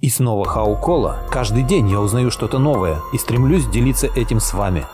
И снова Хаукола. Каждый день я узнаю что-то новое и стремлюсь делиться этим с вами.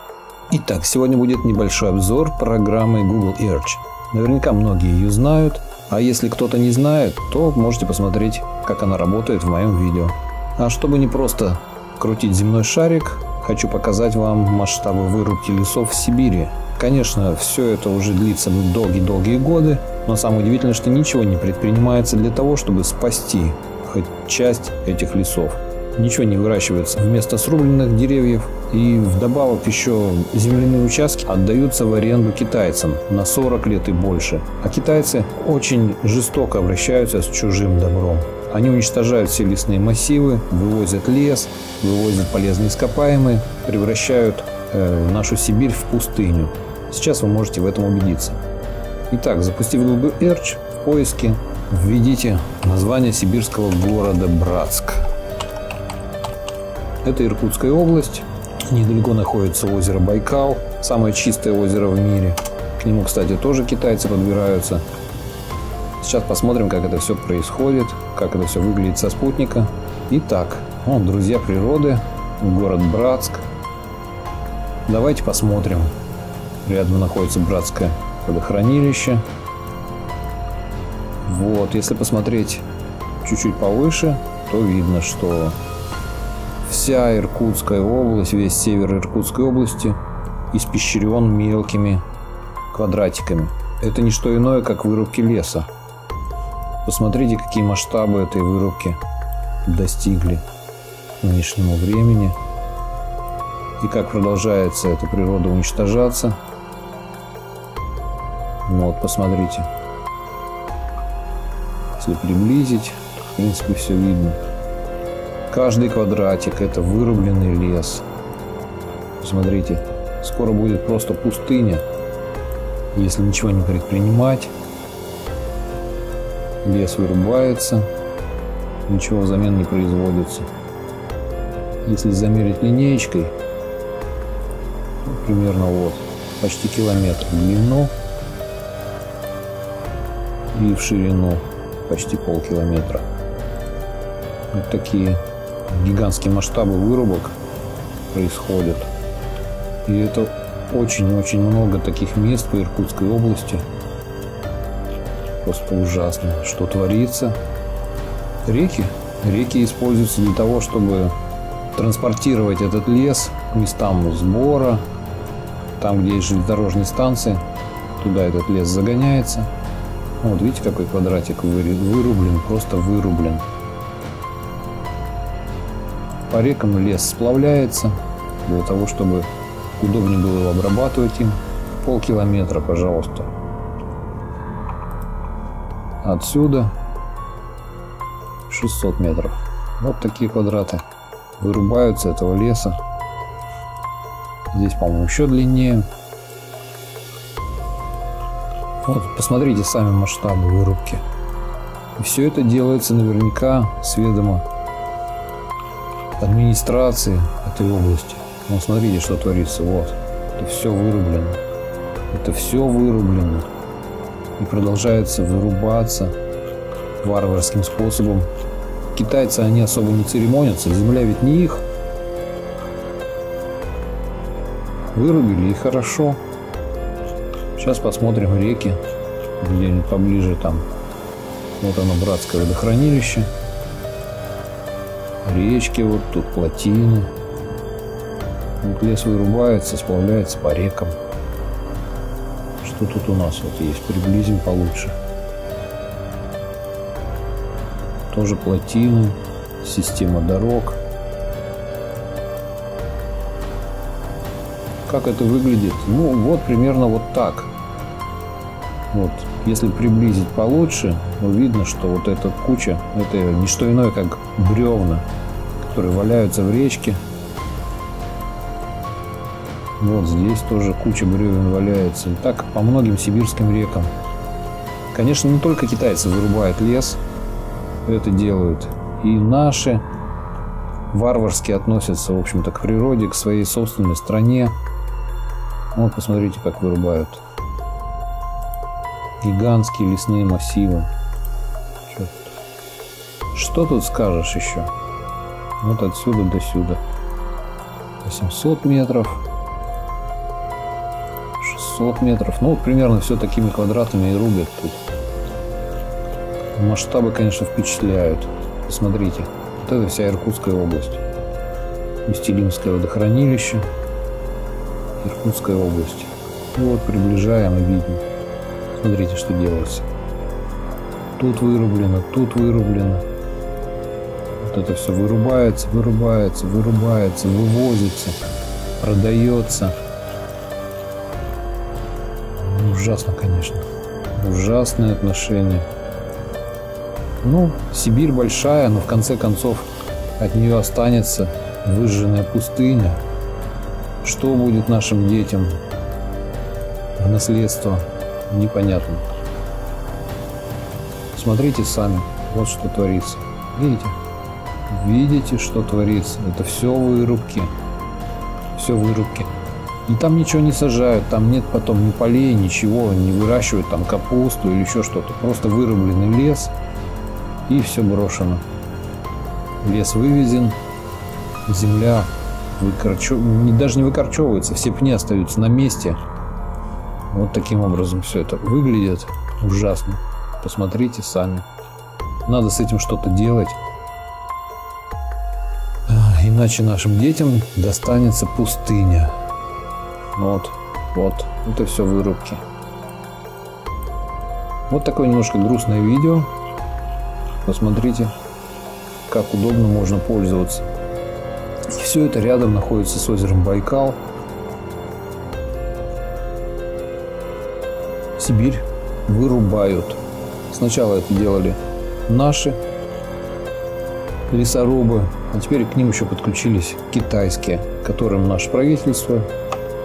Итак, сегодня будет небольшой обзор программы Google Earth. Наверняка многие ее знают, а если кто-то не знает, то можете посмотреть, как она работает в моем видео. А чтобы не просто крутить земной шарик, хочу показать вам масштабы вырубки лесов в Сибири. Конечно, все это уже длится долгие-долгие годы, но самое удивительное, что ничего не предпринимается для того, чтобы спасти хоть часть этих лесов. Ничего не выращивается вместо срубленных деревьев, и вдобавок еще земляные участки отдаются в аренду китайцам на 40 лет и больше. А китайцы очень жестоко обращаются с чужим добром. Они уничтожают все лесные массивы, вывозят лес, вывозят полезные ископаемые, превращают нашу Сибирь в пустыню. Сейчас вы можете в этом убедиться. Итак, запустив Google Earth в поиске, введите название сибирского города Братск. Это Иркутская область. Недалеко находится озеро Байкал, самое чистое озеро в мире. К нему, кстати, тоже китайцы подбираются. Сейчас посмотрим, как это все происходит, как это все выглядит со спутника. Итак, вот, друзья природы, город Братск. Давайте посмотрим. Рядом находится Братское водохранилище. Вот, если посмотреть чуть-чуть повыше, то видно, что вся Иркутская область, весь север Иркутской области испещрен мелкими квадратиками. Это не что иное, как вырубки леса. Посмотрите, какие масштабы этой вырубки достигли к нынешнему времени. И как продолжается эта природа уничтожаться. Вот, посмотрите. Если приблизить, то, в принципе, все видно. Каждый квадратик – это вырубленный лес. Посмотрите, скоро будет просто пустыня, если ничего не предпринимать. Лес вырубается, ничего взамен не производится. Если замерить линеечкой, примерно вот, почти километр в длину и в ширину почти полкилометра. Вот такие гигантские масштабы вырубок происходят. И это очень-очень много таких мест по Иркутской области. Просто ужасно, что творится. Реки используются для того, чтобы транспортировать этот лес к местам сбора. Там, где есть железнодорожные станции, туда этот лес загоняется. Вот видите, какой квадратик вырублен, просто вырублен. По рекам лес сплавляется для того, чтобы удобнее было его обрабатывать им. Полкилометра, пожалуйста. Отсюда 600 метров. Вот такие квадраты вырубаются этого леса. Здесь, по-моему, еще длиннее. Вот, посмотрите сами масштабы вырубки. И все это делается наверняка с ведома администрации этой области. Вот смотрите, что творится. Вот. Это все вырублено. Это все вырублено. И продолжается вырубаться варварским способом. Китайцы, они особо не церемонятся. Земля ведь не их. Вырубили, и хорошо. Сейчас посмотрим реки. Где-нибудь поближе там. Вот оно, Братское водохранилище. Речки вот тут, плотины. Вот лес вырубается, сплавляется по рекам. Что тут у нас вот есть? Приблизим получше. Тоже плотины, система дорог. Как это выглядит? Ну, вот примерно вот так. Вот, если приблизить получше, то видно, что вот эта куча, это не что иное, как бревна, которые валяются в речке. Вот здесь тоже куча бревен валяется. И так по многим сибирским рекам. Конечно, не только китайцы вырубают лес, это делают и наши. Варварски относятся, в общем-то, к природе, к своей собственной стране. Вот посмотрите, как вырубают. Гигантские лесные массивы. Что тут скажешь еще? Вот отсюда до сюда. 800 метров. 600 метров. Ну, примерно все такими квадратами и рубят тут. Масштабы, конечно, впечатляют. Посмотрите. Вот это вся Иркутская область. Устилимское водохранилище. Иркутская область. И вот приближаем и видим. Смотрите, что делается. Тут вырублено, тут вырублено. Вот это все вырубается, вырубается, вырубается, вывозится, продается. Ужасно, конечно. Ужасные отношения. Ну, Сибирь большая, но в конце концов от нее останется выжженная пустыня. Что будет нашим детям в наследство, непонятно. Смотрите сами, вот что творится. Видите? Видите, что творится? Это все вырубки. Все вырубки. И там ничего не сажают, там нет потом ни полей, ничего, не выращивают там капусту или еще что-то. Просто вырубленный лес, и все брошено. Лес вывезен, земля даже не выкорчевывается, все пни остаются на месте. Вот таким образом все это выглядит ужасно. Посмотрите сами. Надо с этим что-то делать. Иначе нашим детям достанется пустыня. Вот. Это все вырубки. Вот такое немножко грустное видео. Посмотрите, как удобно можно пользоваться. И все это рядом находится с озером Байкал. Сибирь вырубают. Сначала это делали наши лесорубы, а теперь к ним еще подключились китайские, которым наше правительство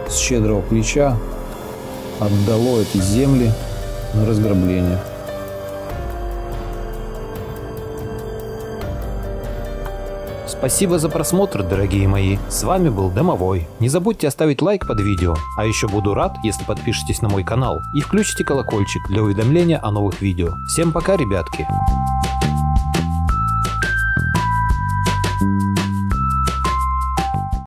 с щедрого плеча отдало эти земли на разграбление. Спасибо за просмотр, дорогие мои. С вами был Домовой. Не забудьте оставить лайк под видео. А еще буду рад, если подпишетесь на мой канал и включите колокольчик для уведомления о новых видео. Всем пока, ребятки.